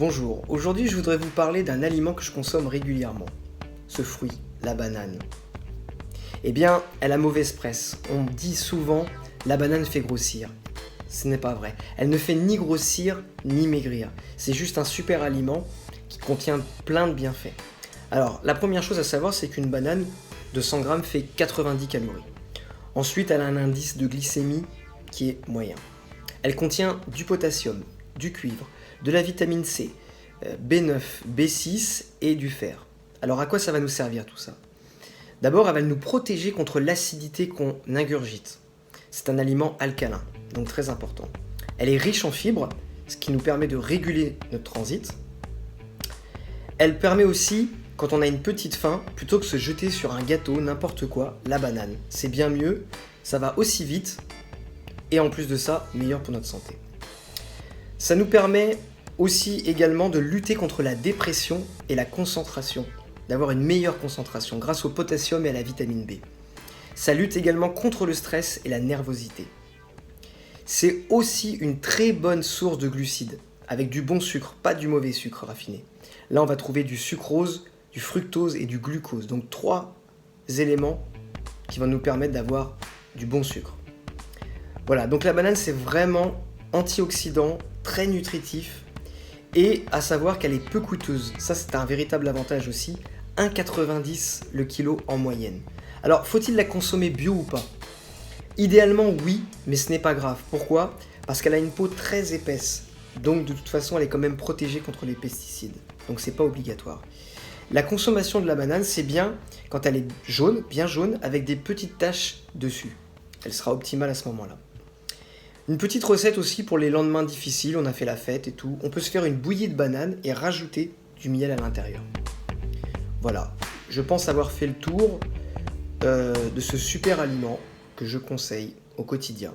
Bonjour, aujourd'hui je voudrais vous parler d'un aliment que je consomme régulièrement. Ce fruit, la banane. Eh bien, elle a mauvaise presse. On dit souvent la banane fait grossir. Ce n'est pas vrai. Elle ne fait ni grossir ni maigrir. C'est juste un super aliment qui contient plein de bienfaits. Alors, la première chose à savoir, c'est qu'une banane de 100 grammes fait 90 calories. Ensuite, elle a un indice de glycémie qui est moyen. Elle contient du potassium, du cuivre, de la vitamine C, B9, B6 et du fer. Alors à quoi ça va nous servir tout ça? D'abord, elle va nous protéger contre l'acidité qu'on ingurgite. C'est un aliment alcalin, donc très important. Elle est riche en fibres, ce qui nous permet de réguler notre transit. Elle permet aussi, quand on a une petite faim, plutôt que de se jeter sur un gâteau, n'importe quoi, la banane. C'est bien mieux, ça va aussi vite, et en plus de ça, meilleur pour notre santé. Ça nous permet aussi également de lutter contre la dépression et la concentration, d'avoir une meilleure concentration grâce au potassium et à la vitamine B. Ça lutte également contre le stress et la nervosité. C'est aussi une très bonne source de glucides, avec du bon sucre, pas du mauvais sucre raffiné. Là, on va trouver du sucrose, du fructose et du glucose, donc 3 éléments qui vont nous permettre d'avoir du bon sucre. Voilà, donc la banane, c'est vraiment antioxydant, très nutritif, et à savoir qu'elle est peu coûteuse. Ça, c'est un véritable avantage aussi. 1,90 le kilo en moyenne. Alors, faut-il la consommer bio ou pas? Idéalement, oui, mais ce n'est pas grave. Pourquoi? Parce qu'elle a une peau très épaisse. Donc, de toute façon, elle est quand même protégée contre les pesticides. Donc, c'est pas obligatoire. La consommation de la banane, c'est bien quand elle est jaune, bien jaune, avec des petites taches dessus. Elle sera optimale à ce moment-là. Une petite recette aussi pour les lendemains difficiles, on a fait la fête et tout. On peut se faire une bouillie de banane et rajouter du miel à l'intérieur. Voilà, je pense avoir fait le tour de ce super aliment que je conseille au quotidien.